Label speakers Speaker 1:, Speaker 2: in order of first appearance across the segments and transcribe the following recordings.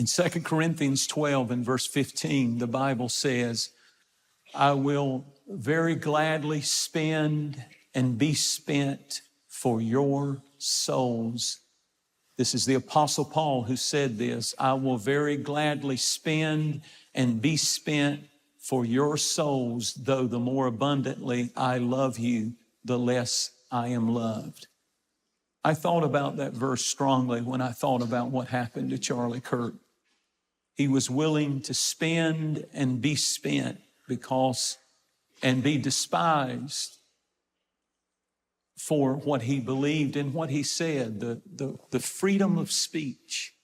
Speaker 1: In 2 Corinthians 12 and verse 15, the Bible says, I will very gladly spend and be spent for your souls. This is the Apostle Paul who said this. I will very gladly spend and be spent for your souls, though the more abundantly I love you, the less I am loved. I thought about that verse strongly when I thought about what happened to Charlie Kirk. He was willing to spend and be spent and be despised for what he believed and what he said, the freedom of speech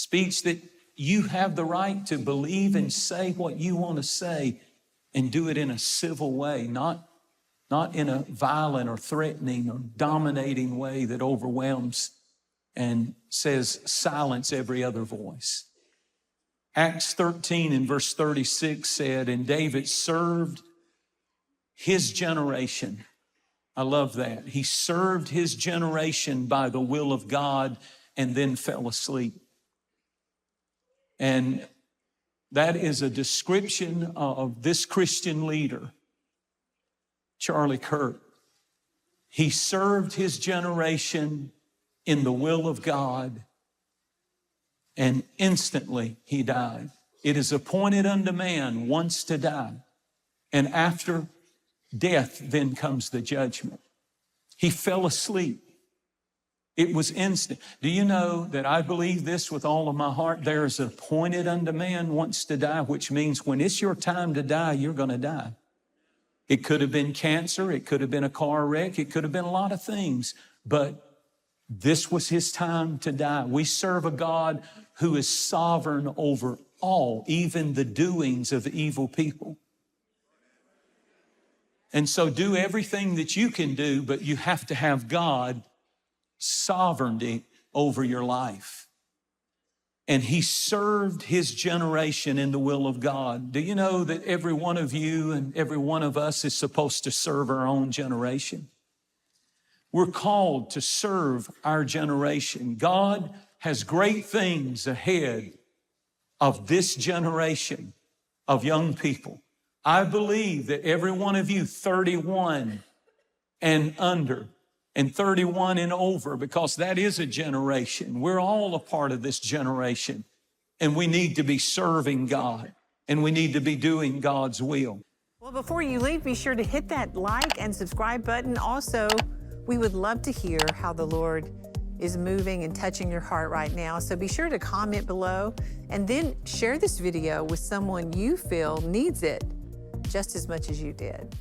Speaker 1: that you have the right to believe and say what you want to say and do it in a civil way, not in a violent or threatening or dominating way that overwhelms and says silence every other voice. Acts 13 and verse 36 said, and David served his generation. I love that. He served his generation by the will of God and then fell asleep. And that is a description of this Christian leader, Charlie Kirk. He served his generation in the will of God, and instantly he died. It is appointed unto man once to die, and after death then comes the judgment. He fell asleep. It was instant. Do you know that I believe this with all of my heart? There is appointed unto man once to die, which means when it's your time to die, you're going to die. It could have been cancer. It could have been a car wreck. It could have been a lot of things, but this was his time to die. We serve a God who is sovereign over all, even the doings of evil people. And so do everything that you can do, but you have to have God sovereignty over your life. And he served his generation in the will of God. Do you know that every one of you and every one of us is supposed to serve our own generation? We're called to serve our generation. God has great things ahead of this generation of young people. I believe that every one of you 31 and under and 31 and over, because that is a generation. We're all a part of this generation, and we need to be serving God, and we need to be doing God's will.
Speaker 2: Well, before you leave, be sure to hit that like and subscribe button. Also, we would love to hear how the Lord is moving and touching your heart right now. So be sure to comment below and then share this video with someone you feel needs it just as much as you did.